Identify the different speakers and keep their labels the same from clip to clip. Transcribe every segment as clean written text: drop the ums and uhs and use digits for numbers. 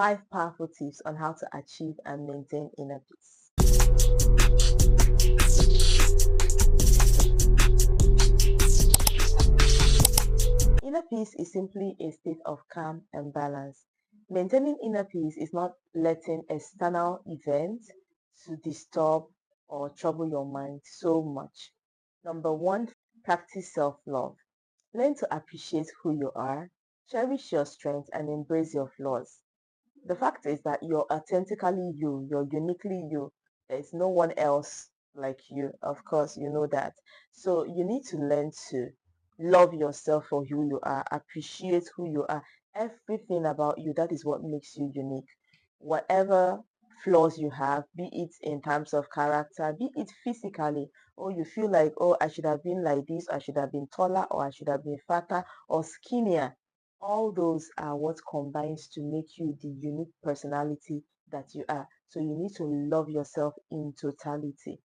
Speaker 1: 5 powerful tips on how to achieve and maintain inner peace. Inner peace is simply a state of calm and balance. Maintaining inner peace is not letting external events to disturb or trouble your mind so much. Number one, practice self-love. Learn to appreciate who you are, cherish your strengths, and embrace your flaws. The fact is that you're authentically you, you're uniquely you. There's no one else like you. Of course, you know that. So you need to learn to love yourself for who you are, appreciate who you are, everything about you. That is what makes you unique. Whatever flaws you have, be it in terms of character, be it physically, or you feel like, oh, I should have been like this, I should have been taller, or I should have been fatter or skinnier. All those are what combines to make you the unique personality that you are. So you need to love yourself in totality.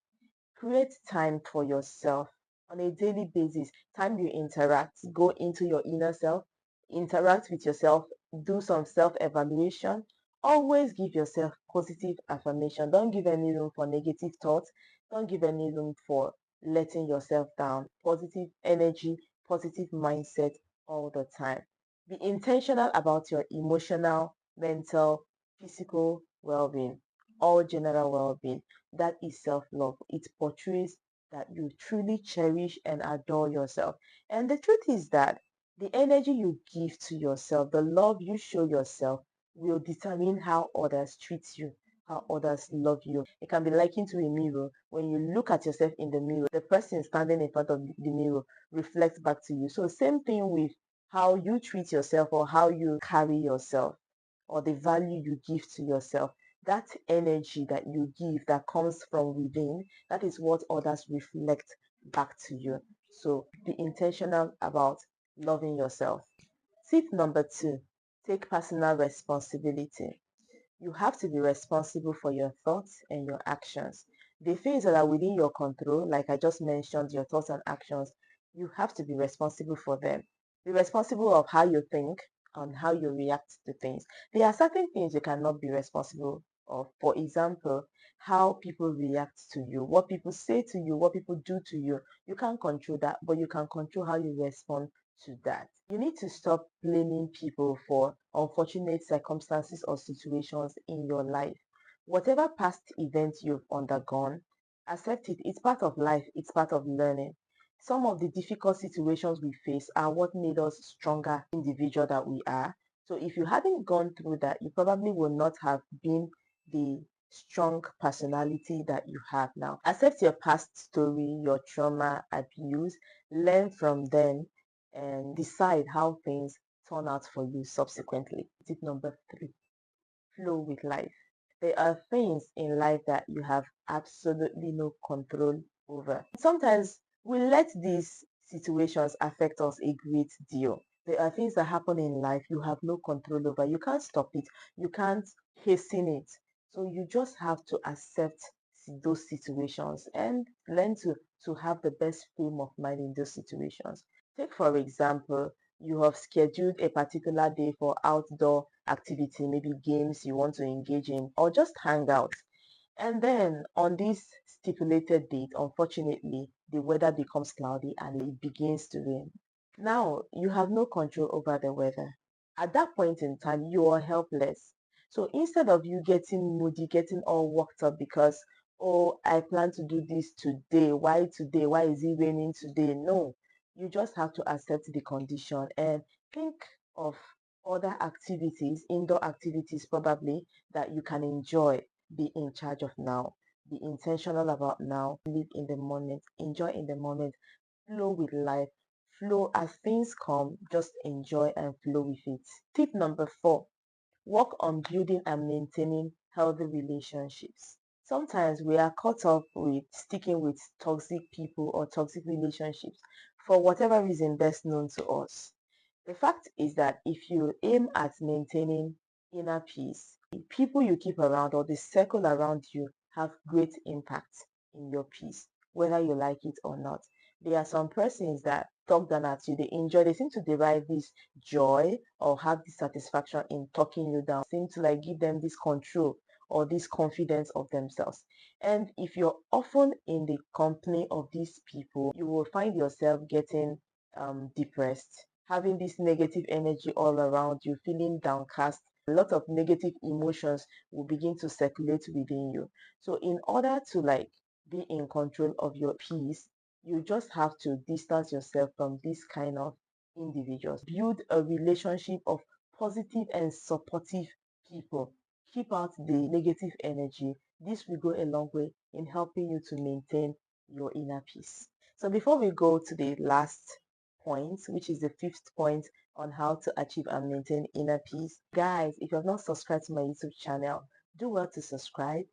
Speaker 1: Create time for yourself on a daily basis. Time you interact, go into your inner self, interact with yourself, do some self-evaluation. Always give yourself positive affirmation. Don't give any room for negative thoughts. Don't give any room for letting yourself down. Positive energy, positive mindset all the time. Be intentional about your emotional, mental, physical well-being, all general well-being. That is self-love. It portrays that you truly cherish and adore yourself. And the truth is that the energy you give to yourself, the love you show yourself, will determine how others treat you, how others love you. It can be likened to a mirror. When you look at yourself in the mirror, the person standing in front of the mirror reflects back to you. So same thing with how you treat yourself or how you carry yourself or the value you give to yourself. That energy that you give that comes from within, that is what others reflect back to you. So be intentional about loving yourself. Tip number 2, take personal responsibility. You have to be responsible for your thoughts and your actions. The things that are within your control, like I just mentioned, your thoughts and actions, you have to be responsible for them. Be responsible of how you think and how you react to things. There are certain things you cannot be responsible of. For example, how people react to you, what people say to you, what people do to you. You can't control that, but you can control how you respond to that. You need to stop blaming people for unfortunate circumstances or situations in your life. Whatever past events you've undergone, accept it. It's part of life, it's part of learning. Some of the difficult situations we face are what made us stronger individual that we are. So if you hadn't gone through that, you probably would not have been the strong personality that you have now. Accept your past story, your trauma, abuse, learn from them, and decide how things turn out for you subsequently. Tip number 3, flow with life. There are things in life that you have absolutely no control over. Sometimes we let these situations affect us a great deal. There are things that happen in life you have no control over. You can't stop it. You can't hasten it. So you just have to accept those situations and learn to have the best frame of mind in those situations. Take for example, you have scheduled a particular day for outdoor activity, maybe games you want to engage in, or just hang out. And then on this stipulated date, unfortunately, the weather becomes cloudy and it begins to rain. Now, you have no control over the weather. At that point in time, you are helpless. So instead of you getting moody, getting all worked up because, oh, I plan to do this today. Why today? Why is it raining today? No, you just have to accept the condition and think of other activities, indoor activities probably, that you can enjoy. Be in charge of now. Be intentional about now. Live in the moment. Enjoy in the moment. Flow with life. Flow as things come. Just enjoy and flow with it. Tip number 4, work on building and maintaining healthy relationships. Sometimes we are caught up with sticking with toxic people or toxic relationships for whatever reason best known to us. The fact is that if you aim at maintaining inner peace, the people you keep around or the circle around you have great impact in your peace, whether you like it or not. There are some persons that talk down at you. They seem to derive this joy or have this satisfaction in talking you down, seem to like give them this control or this confidence of themselves. And if you're often in the company of these people, you will find yourself getting depressed, having this negative energy all around you, feeling downcast. A lot of negative emotions will begin to circulate within you. So in order to like be in control of your peace, you just have to distance yourself from this kind of individuals. Build a relationship of positive and supportive people. Keep out the negative energy. This will go a long way in helping you to maintain your inner peace. So before we go to the last point, which is the fifth point on how to achieve and maintain inner peace, guys, if you have not subscribed to my YouTube channel, do well to subscribe,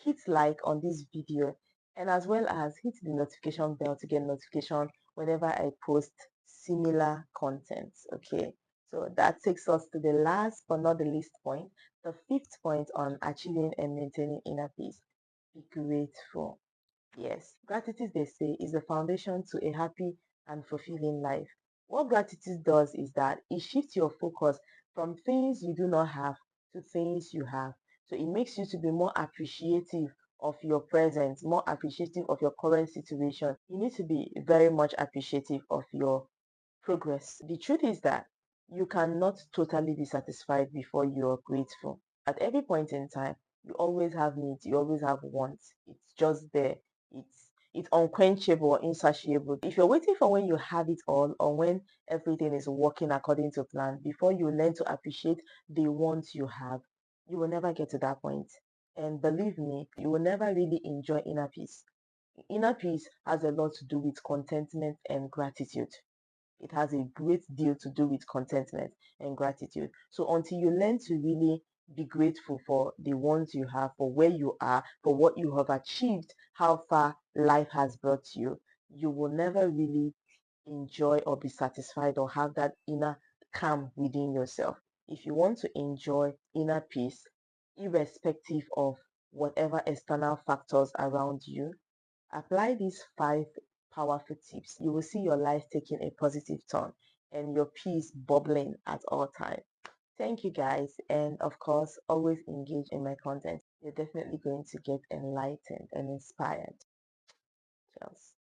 Speaker 1: hit like on this video, and as well as hit the notification bell to get notification whenever I post similar content. Okay, so that takes us to the last but not the least point, the fifth point on achieving and maintaining inner peace. Be grateful. Yes, gratitude, they say, is the foundation to a happy and fulfilling life. What gratitude does is that it shifts your focus from things you do not have to things you have. So it makes you to be more appreciative of your present, more appreciative of your current situation. You need to be very much appreciative of your progress. The truth is that you cannot totally be satisfied before you're grateful. At every point in time, you always have needs, you always have wants. It's just there. It's unquenchable, insatiable. If you're waiting for when you have it all or when everything is working according to plan before you learn to appreciate the wants you have, you will never get to that point. And believe me, you will never really enjoy inner peace. Inner peace has a lot to do with contentment and gratitude. It has a great deal to do with contentment and gratitude. So until you learn to really be grateful for the ones you have, for where you are, for what you have achieved, how far life has brought you, you will never really enjoy or be satisfied or have that inner calm within yourself. If you want to enjoy inner peace, irrespective of whatever external factors around you, apply these 5 powerful tips. You will see your life taking a positive turn and your peace bubbling at all times. Thank you guys, and of course, always engage in my content. You're definitely going to get enlightened and inspired. Cheers.